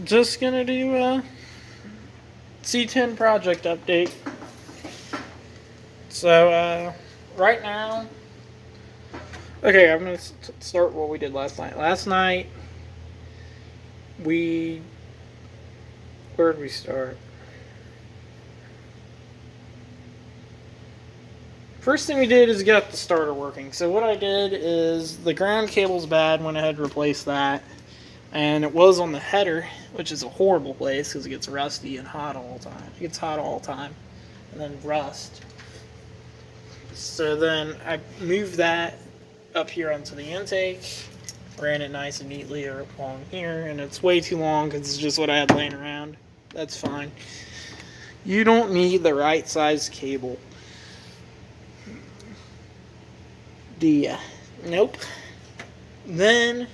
Just gonna do a C10 project update. So, right now, okay, I'm gonna start what we did last night. Last night, we. Where did we start? First thing we did is get the starter working. So, what I did is the ground cable's bad, went ahead and replaced that. And it was on the header, which is a horrible place because it gets rusty and hot all the time. It gets hot all the time, and then rust. So then I moved that up here onto the intake, ran it nice and neatly along here, and it's way too long because it's just what I had laying around. That's fine. You don't need the right size cable. Do ya? Nope. Then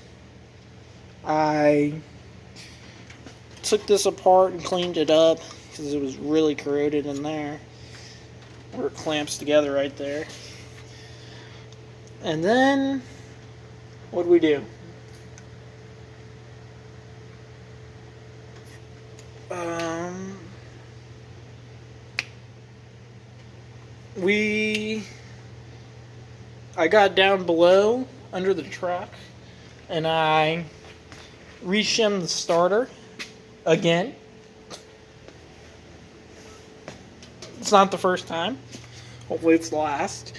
I took this apart and cleaned it up because it was really corroded in there where it clamps together right there. And then what do we do? I got down below under the truck and I reshimmed the starter again. It's not the first time. Hopefully it's the last.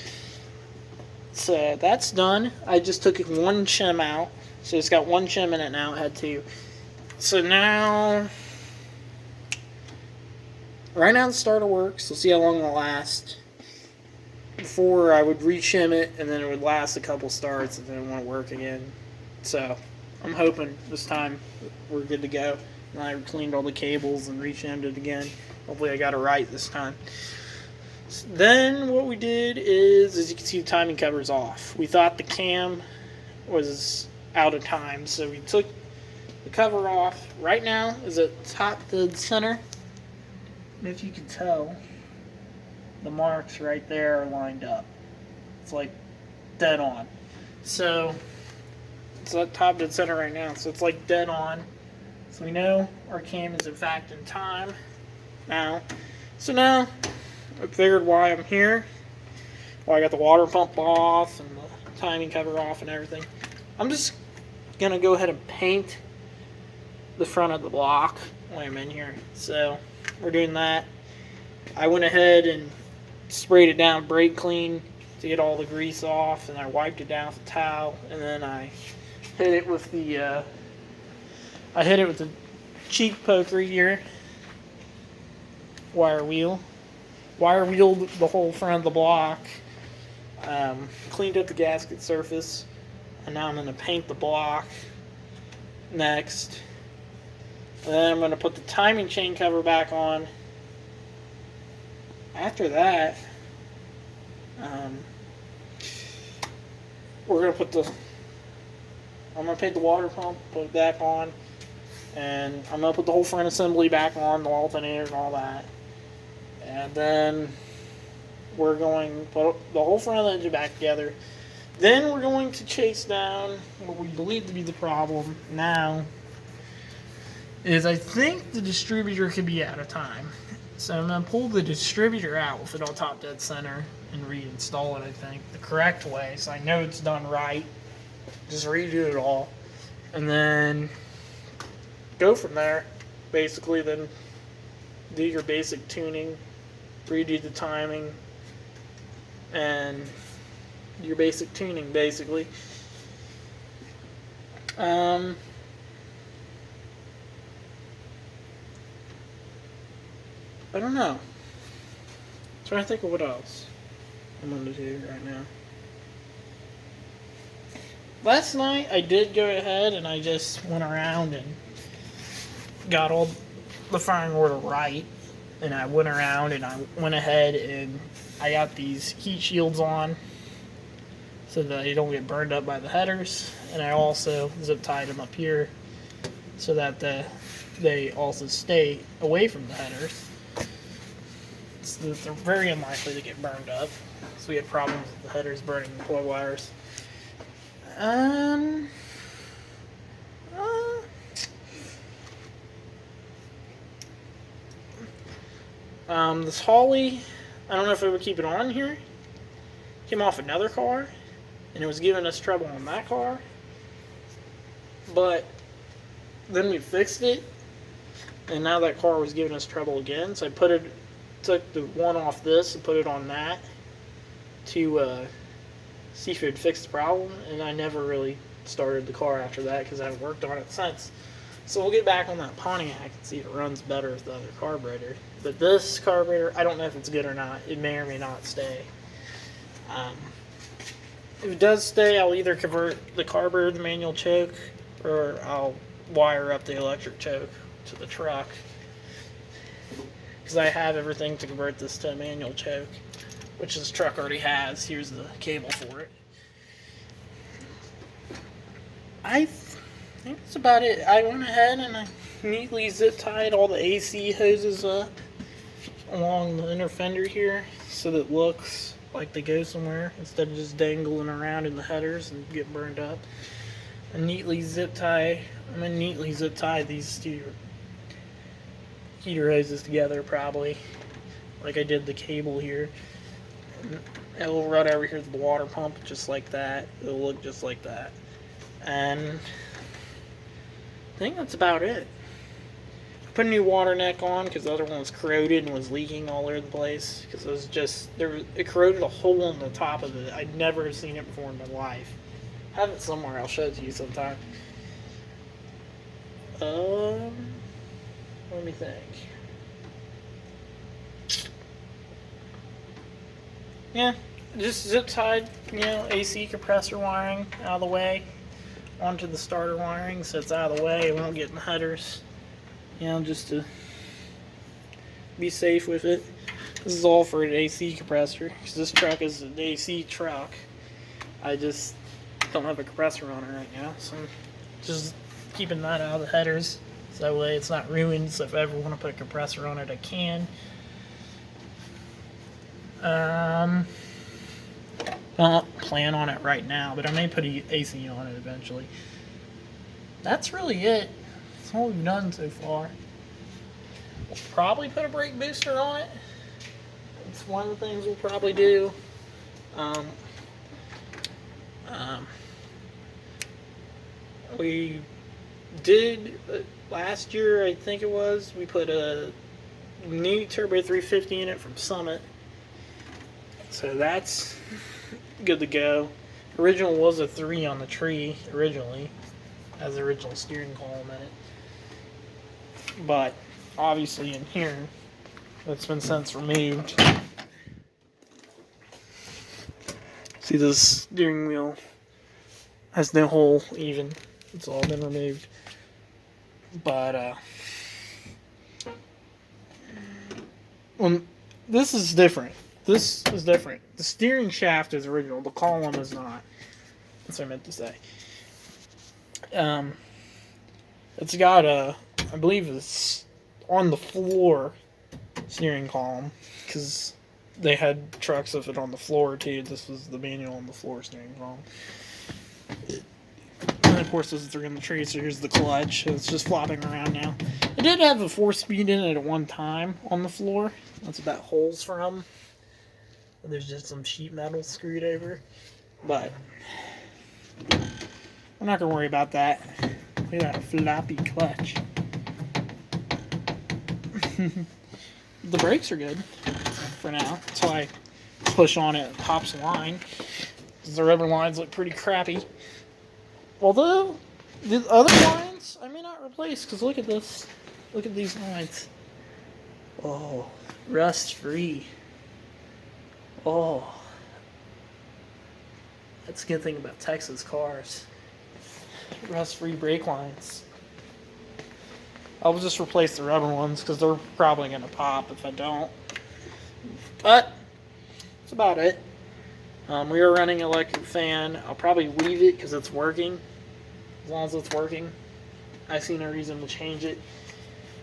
So that's done. I just took one shim out. So it's got one shim in it now. It had two. So now, right now the starter works. We'll see how long it'll last. Before I would reshim it and then it would last a couple starts and then it won't work again. So I'm hoping this time we're good to go. And I cleaned all the cables and reshimmed it again. Hopefully I got it right this time. Then what we did is, as you can see, the timing cover's off. We thought the cam was out of time, so we took the cover off. Right now is at top dead center. And if you can tell, the marks right there are lined up. It's like dead on. So it's at top dead center right now, so it's like dead on. So we know our cam is in fact in time now. So now I figured why I'm here, why I got the water pump off and the timing cover off and everything. I'm just gonna go ahead and paint the front of the block while I'm in here. So we're doing that. I went ahead and sprayed it down brake clean to get all the grease off, and I wiped it down with a towel, and then I hit it with the cheek poker here, wire wheeled the whole front of the block, cleaned up the gasket surface, and now I'm going to paint the block next. And then I'm going to put the timing chain cover back on. After that, I'm going to paint the water pump, put it back on, and I'm going to put the whole front assembly back on, the alternators and all that. And then we're going to put the whole front of the engine back together. Then we're going to chase down what we believe to be the problem now. Is I think the distributor could be out of time. So I'm going to pull the distributor out with it on top dead center and reinstall it, I think, the correct way. So I know it's done right. Just redo it all. And then go from there. Basically, then do your basic tuning, redo the timing, and your basic tuning, basically. I don't know. I'm trying to think of what else I'm going to do right now. Last night I did go ahead and I just went around and got all the firing order right. And I went around and I went ahead and I got these heat shields on so that they don't get burned up by the headers. And I also zip tied them up here so that they also stay away from the headers. So they're very unlikely to get burned up. So we had problems with the headers burning the plug wires. This Holly, I don't know if I would keep it on here. Came off another car, and it was giving us trouble on that car. But then we fixed it, and now that car was giving us trouble again. So I took the one off this and put it on that to see if it would fix the problem. And I never really started the car after that because I haven't worked on it since. So we'll get back on that Pontiac and see if it runs better with the other carburetor. But this carburetor, I don't know if it's good or not. It may or may not stay. If it does stay, I'll either convert the carburetor to the manual choke, or I'll wire up the electric choke to the truck. Because I have everything to convert this to a manual choke, which this truck already has. Here's the cable for it. I think that's about it. I went ahead and I neatly zip tied all the AC hoses up along the inner fender here so that it looks like they go somewhere instead of just dangling around in the headers and get burned up. I'm gonna neatly zip tie these two heater hoses together, probably like I did the cable here. It will run over here to the water pump just like that. It'll look just like that. And I think that's about it. Put a new water neck on because the other one was corroded and was leaking all over the place because it was just it corroded a hole in the top of it. I'd never seen it before in my life. I have it somewhere. I'll show it to you sometime. Let me think. Yeah, just zip tied, AC compressor wiring out of the way onto the starter wiring so it's out of the way. It won't get in the headers. Just to be safe with it. This is all for an AC compressor because this truck is an AC truck. I just don't have a compressor on it right now, so I'm just keeping that out of the headers so that way it's not ruined. So if I ever want to put a compressor on it, I can. I don't plan on it right now, but I may put AC on it eventually. That's really it. That's all we've done so far. We'll probably put a brake booster on it. It's one of the things we'll probably do. We did last year, I think it was, we put a new Turbo 350 in it from Summit. So that's good to go. Original was a 3 on the tree originally, has the original steering column in it. But obviously in here, it's been since removed. See, this steering wheel has no hole even. It's all been removed. But this is different. This is different. The steering shaft is original. The column is not. That's what I meant to say. It's got I believe it's on the floor steering column because they had trucks with it on the floor too. This was the manual on the floor steering column. And of course, this is 3 on the tree, so here's the clutch. It's just flopping around now. It did have a 4-speed in it at one time on the floor. That's what that hole's from. And there's just some sheet metal screwed over. But I'm not going to worry about that. Look at that floppy clutch. The brakes are good for now. That's why I push on it and pops the line. The rubber lines look pretty crappy. Although, the other lines I may not replace, because look at this. Look at these lines. Oh, rust-free. Oh. That's a good thing about Texas cars. Rust-free brake lines. I'll just replace the rubber ones, because they're probably going to pop if I don't. But, that's about it. We are running an electric fan. I'll probably leave it because it's working. As long as it's working, I see no reason to change it.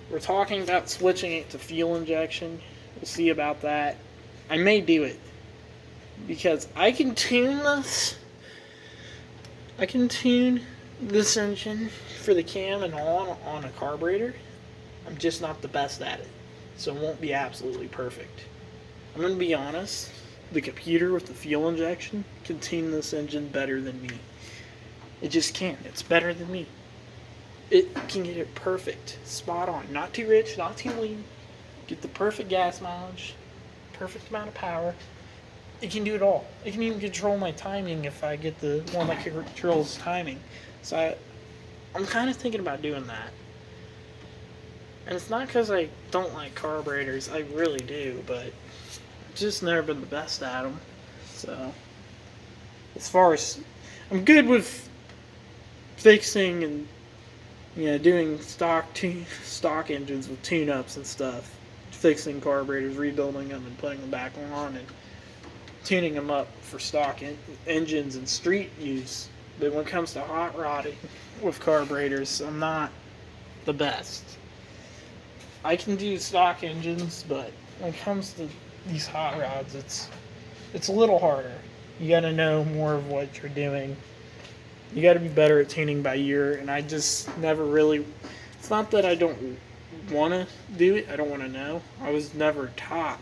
We're talking about switching it to fuel injection. We'll see about that. I may do it because I can tune this. I can tune this engine for the cam and on a carburetor. I'm just not the best at it. so it won't be absolutely perfect. I'm going to be honest, the computer with the fuel injection can tune this engine better than me. It just can. It's better than me. It can get it perfect, spot on. Not too rich, not too lean. Get the perfect gas mileage, perfect amount of power. It can do it all. It can even control my timing if I get the one that controls timing. So I'm kind of thinking about doing that. And it's not because I don't like carburetors. I really do, but I've just never been the best at them. So as far as I'm good with fixing and doing stock engines with tune-ups and stuff, fixing carburetors, rebuilding them, and putting them back on, and tuning them up for stock engines and street use. But when it comes to hot rodding with carburetors, I'm not the best. I can do stock engines, but when it comes to these hot rods, it's a little harder. You got to know more of what you're doing. You got to be better at tuning by ear, and I just never really. It's not that I don't want to do it. I don't want to know. I was never taught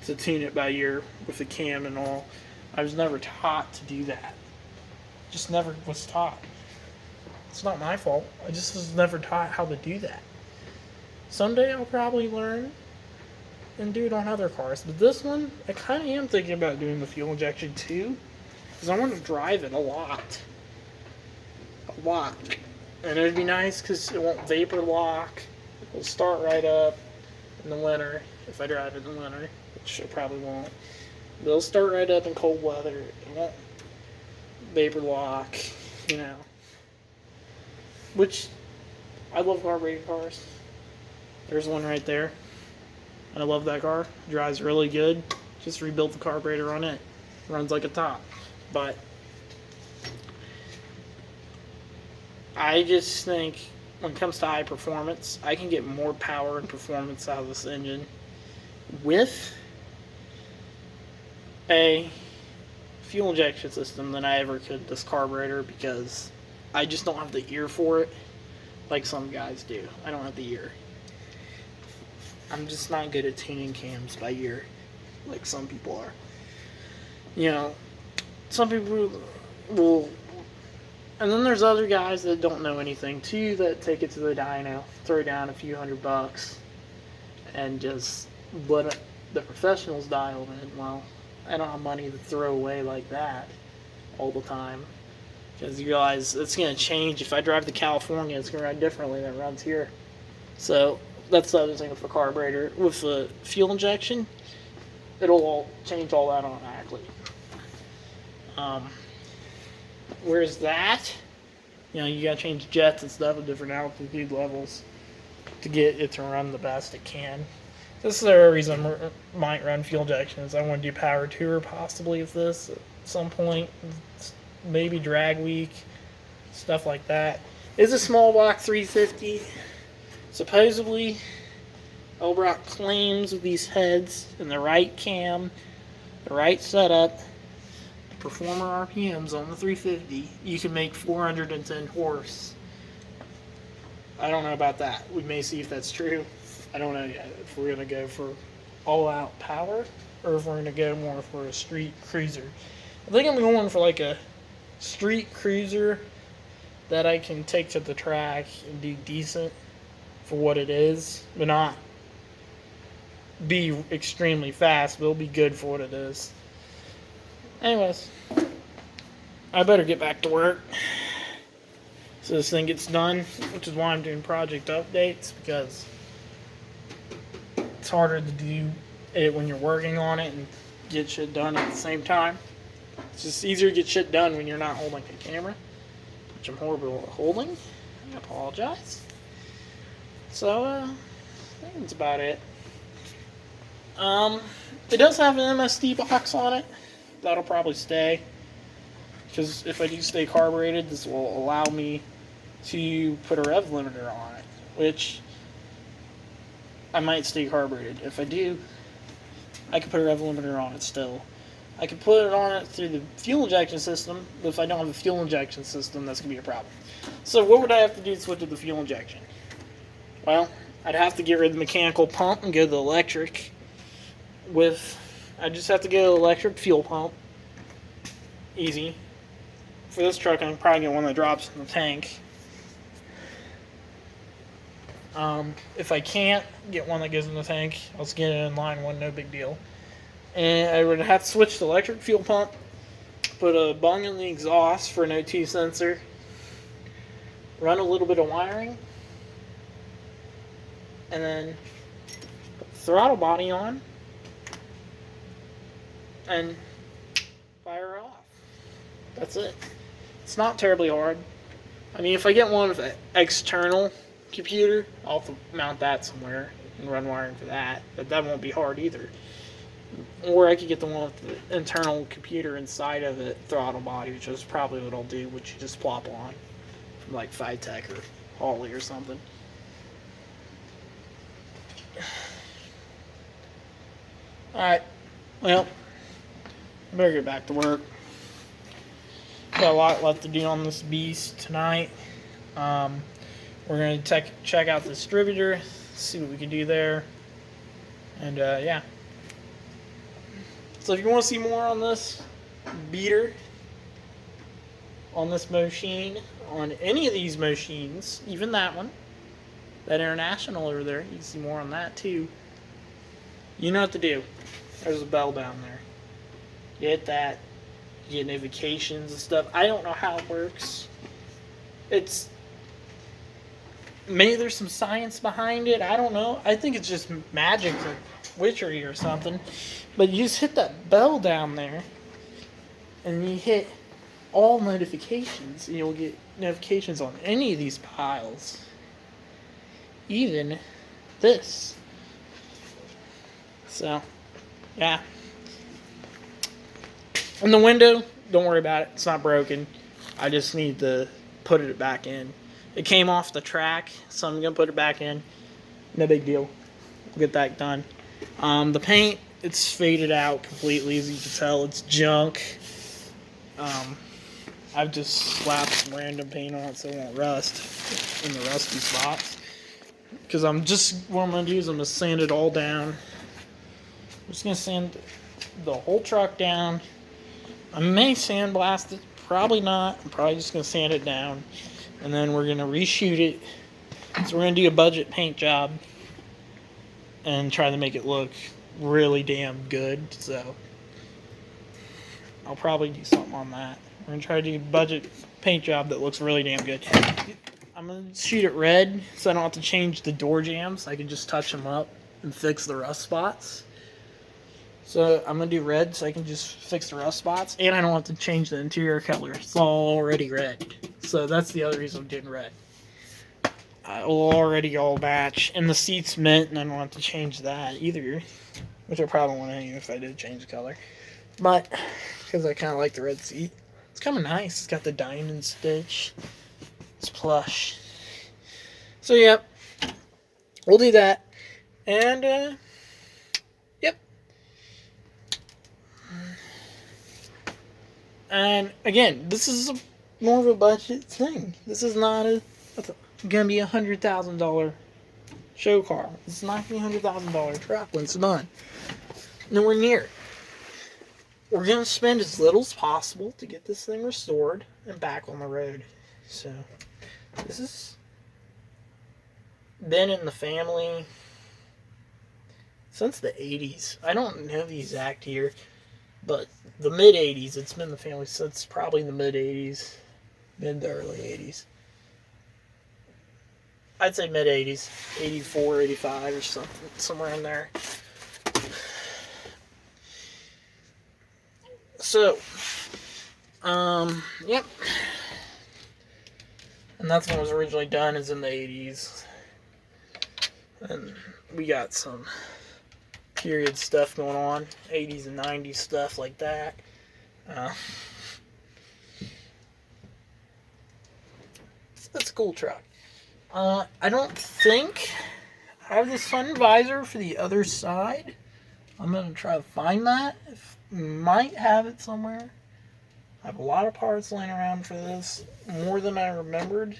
to tune it by ear with the cam and all. I was never taught to do that. Just never was taught. It's not my fault. I just was never taught how to do that. Someday I'll probably learn and do it on other cars. But this one, I kind of am thinking about doing the fuel injection too. Because I want to drive it a lot. A lot. And it would be nice because it won't vapor lock. It'll start right up in the winter. If I drive it in the winter. Which I probably won't. But it'll start right up in cold weather. It won't vapor lock. Which, I love carbureted cars. There's one right there. And I love that car. Drives really good. Just rebuilt the carburetor on it. Runs like a top. But I just think when it comes to high performance, I can get more power and performance out of this engine with a fuel injection system than I ever could this carburetor, because I just don't have the ear for it like some guys do. I don't have the ear. I'm just not good at tuning cams by ear like some people are. Some people will, and then there's other guys that don't know anything too, that take it to the dyno, throw down a few $100 and just let the professionals dial in. Well, I don't have money to throw away like that all the time, because you realize it's going to change. If I drive to California, it's going to run differently than it runs here. So that's the other thing with the carburetor. With the fuel injection, it'll all change all that automatically. Whereas that, you gotta change jets and stuff at different altitude levels to get it to run the best it can. This is the reason I might run fuel injection, is I want to do power tour possibly with this at some point, maybe drag week, stuff like that. It's a small block 350. Supposedly, Elbrock claims with these heads and the right cam, the right setup, performer RPMs on the 350, you can make 410 horse. I don't know about that. We may see if that's true. I don't know yet if we're going to go for all-out power or if we're going to go more for a street cruiser. I think I'm going for like a street cruiser that I can take to the track and do decent for what it is, but not be extremely fast, but it'll be good for what it is. Anyways, I better get back to work so this thing gets done, which is why I'm doing project updates, because it's harder to do it when you're working on it and get shit done at the same time. It's just easier to get shit done when you're not holding a camera, which I'm horrible at holding. I apologize. So, I think that's about it. It does have an MSD box on it. That'll probably stay, because if I do stay carbureted, this will allow me to put a rev limiter on it, which I might stay carbureted. If I do, I can put a rev limiter on it still. I can put it on it through the fuel injection system, but if I don't have a fuel injection system, that's going to be a problem. So what would I have to do to switch to the fuel injection? Well, I'd have to get rid of the mechanical pump and go to the electric. I just have to go to the electric fuel pump. Easy. For this truck, I'm probably get one that drops in the tank. If I can't get one that goes in the tank, I'll just get it in line one, no big deal. And I would have to switch to electric fuel pump, put a bung in the exhaust for an O2 sensor, run a little bit of wiring, and then put the throttle body on, and fire off. That's it. It's not terribly hard. I mean, if I get one with an external computer, I'll have to mount that somewhere and run wiring for that, but that won't be hard either. Or I could get the one with the internal computer inside of the throttle body, which is probably what I'll do, which you just plop on from like Tech or Holly or something. Alright, well, I better get back to work. Got a lot left to do on this beast tonight. We're going to check out the distributor, see what we can do there. And yeah. So if you want to see more on this beater, on this machine, on any of these machines, even that one, that International over there, you can see more on that too. You know what to do. There's a bell down there. You hit that, you get notifications and stuff. I don't know how it works. Maybe there's some science behind it. I don't know. I think it's just magic or witchery or something. But you just hit that bell down there, and you hit all notifications, and you'll get notifications on any of these piles. Even this. So, yeah. And the window, don't worry about it. It's not broken. I just need to put it back in. It came off the track, so I'm going to put it back in. No big deal. We'll get that done. The paint, it's faded out completely, as you can tell. It's junk. I've just slapped some random paint on it so it won't rust in the rusty spots. Because what I'm going to do is I'm going to sand it all down. I'm just going to sand the whole truck down. I may sandblast it, probably not. I'm probably just going to sand it down. And then we're going to reshoot it. So we're going to do a budget paint job and try to make it look really damn good. So I'll probably do something on that. We're going to try to do a budget paint job that looks really damn good. I'm going to shoot it red so I don't have to change the door jambs. I can just touch them up and fix the rust spots. So I'm going to do red so I can just fix the rust spots. And I don't have to change the interior color. It's already red. So that's the other reason I'm doing red. It'll already all match. And the seat's mint, and I don't have to change that either. Which I probably won't anyway if I did change the color. But, because I kind of like the red seat. It's kind of nice. It's got the diamond stitch. It's plush. So, yep. We'll do that. And, yep. And, again, this is more of a budget thing. This is not going to be $100,000 show car. It's not going to be $100,000 truck when it's done. Nowhere near it. We're going to spend as little as possible to get this thing restored and back on the road. So, this has been in the family since the 80s. I don't know the exact year, but the mid-80s. It's been in the family since probably the mid-80s. Mid to early 80s. I'd say mid-80s. 84, 85 or something. Somewhere in there. So, yep. And that's when it was originally done, is in the 80s. And we got some period stuff going on. 80s and 90s stuff like that. That's a cool truck. I don't think I have the sun visor for the other side. I'm going to try to find that. Might have it somewhere. I have a lot of parts laying around for this. More than I remembered.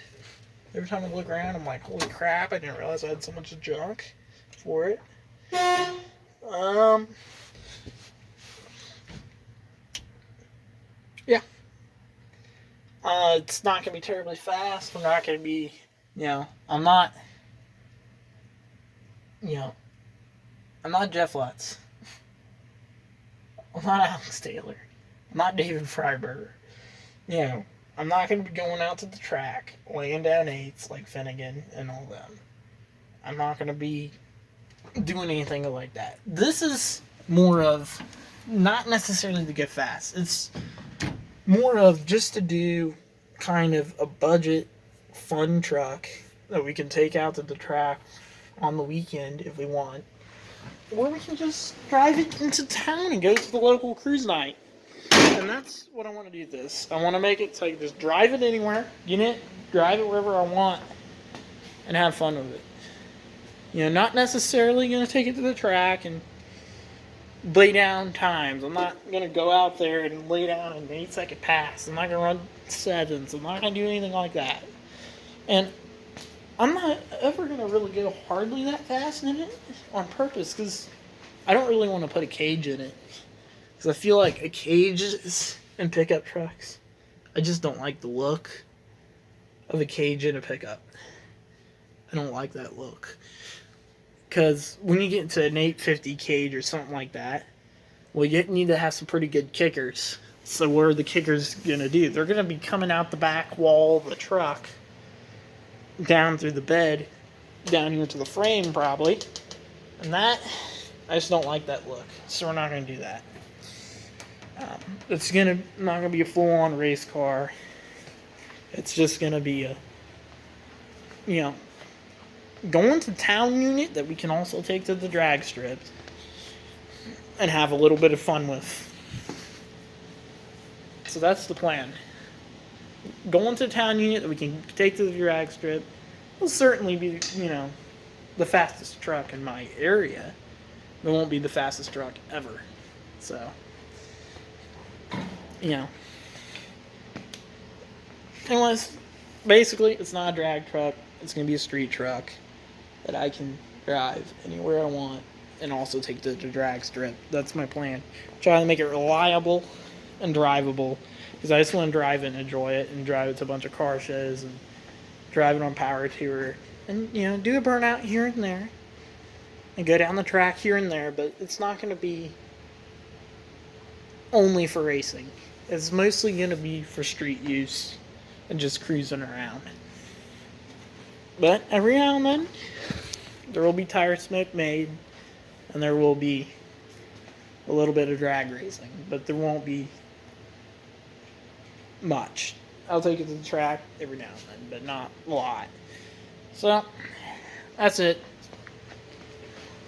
Every time I look around, I'm like, holy crap, I didn't realize I had so much junk for it. Um, yeah. It's not going to be terribly fast. I'm not going to be, I'm not, you know, I'm not Jeff Lutz. I'm not Alex Taylor. I'm not David Freiberger. I'm not going to be going out to the track, laying down eights like Finnegan and all them. I'm not going to be doing anything like that. This is more of not necessarily to get fast. It's more of just to do kind of a budget fun truck that we can take out to the track on the weekend if we want. Or we can just drive it into town and go to the local cruise night. And that's what I want to do this. I want to make it so I can just drive it anywhere, drive it wherever I want, and have fun with it. Not necessarily going to take it to the track and lay down times. I'm not going to go out there and lay down an 8-second pass. I'm not going to run sevens. I'm not going to do anything like that. And I'm not ever going to really go hardly that fast in it on purpose because I don't really want to put a cage in it. Because I feel like a cage in pickup trucks, I just don't like the look of a cage in a pickup. I don't like that look. Because when you get into an 850 cage or something like that, well, you need to have some pretty good kickers. So what are the kickers going to do? They're going to be coming out the back wall of the truck, down through the bed, down here to the frame probably. And that, I just don't like that look. So we're not going to do that. It's not going to be a full-on race car. It's just going to be a, going to town unit that we can also take to the drag strips and have a little bit of fun with. So that's the plan. Going to town unit that we can take to the drag strip will certainly be, the fastest truck in my area. It won't be the fastest truck ever. So, anyways, basically, it's not a drag truck. It's going to be a street truck that I can drive anywhere I want and also take to the drag strip. That's my plan. Try to make it reliable and drivable because I just want to drive it and enjoy it and drive it to a bunch of car shows and drive it on Power Tour and, do a burnout here and there and go down the track here and there, but it's not going to be only for racing. It's mostly going to be for street use and just cruising around. But every now and then, there will be tire smoke made, and there will be a little bit of drag racing, but there won't be much. I'll take it to the track every now and then, but not a lot. So, that's it.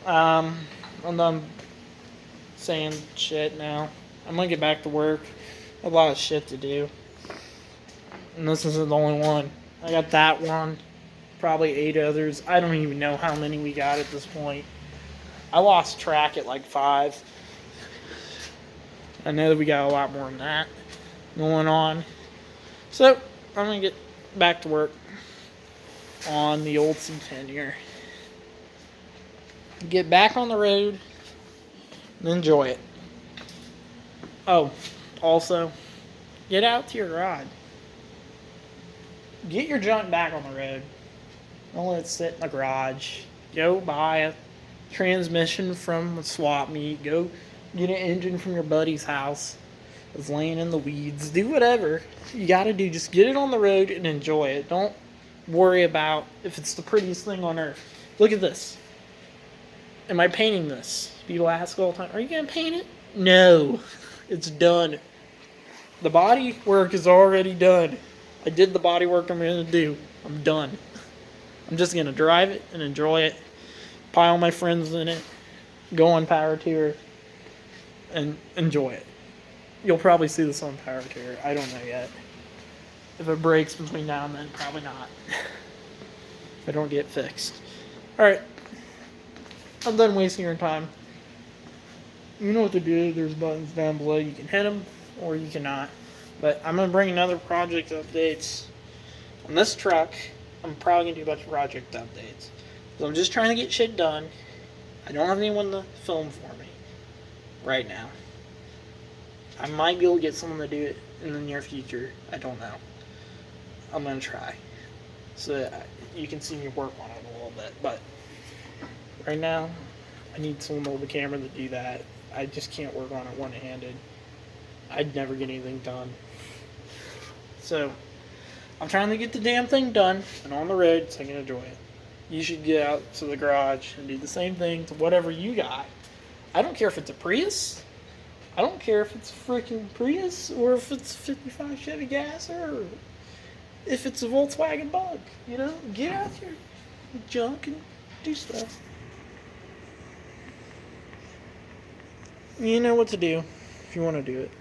I'm done saying shit now. I'm gonna get back to work. A lot of shit to do. And this isn't the only one. I got that one. Probably 8 others. I don't even know how many we got at this point. I lost track at like 5. I know that we got a lot more than that going on. So, I'm going to get back to work on the old c10 here. Get back on the road and enjoy it. Oh, also, get out to your garage. Get your junk back on the road. Don't let it sit in the garage. Go buy a transmission from a swap meet. Go get an engine from your buddy's house that's laying in the weeds. Do whatever you gotta do. Just get it on the road and enjoy it. Don't worry about if it's the prettiest thing on earth. Look at this. Am I painting this? People ask all the time, are you gonna paint it? No. It's done. The body work is already done. I did the body work I'm gonna do. I'm done. I'm just going to drive it and enjoy it, pile my friends in it, go on Power Tour, and enjoy it. You'll probably see this on Power Tour. I don't know yet. If it breaks between now and then, probably not. If I don't get fixed. Alright. I'm done wasting your time. You know what to do. There's buttons down below. You can hit them, or you cannot. But I'm going to bring another project updates on this truck I'm probably going to do a bunch of project updates. So I'm just trying to get shit done. I don't have anyone to film for me right now. I might be able to get someone to do it in the near future. I don't know. I'm going to try. So that you can see me work on it a little bit. But right now, I need someone to hold the camera to do that. I just can't work on it one-handed. I'd never get anything done. So, I'm trying to get the damn thing done and on the road so I can enjoy it. You should get out to the garage and do the same thing to whatever you got. I don't care if it's a Prius. I don't care if it's a freaking Prius or if it's a 55 Chevy Gasser or if it's a Volkswagen Bug. You know, get out your junk and do stuff. You know what to do if you want to do it.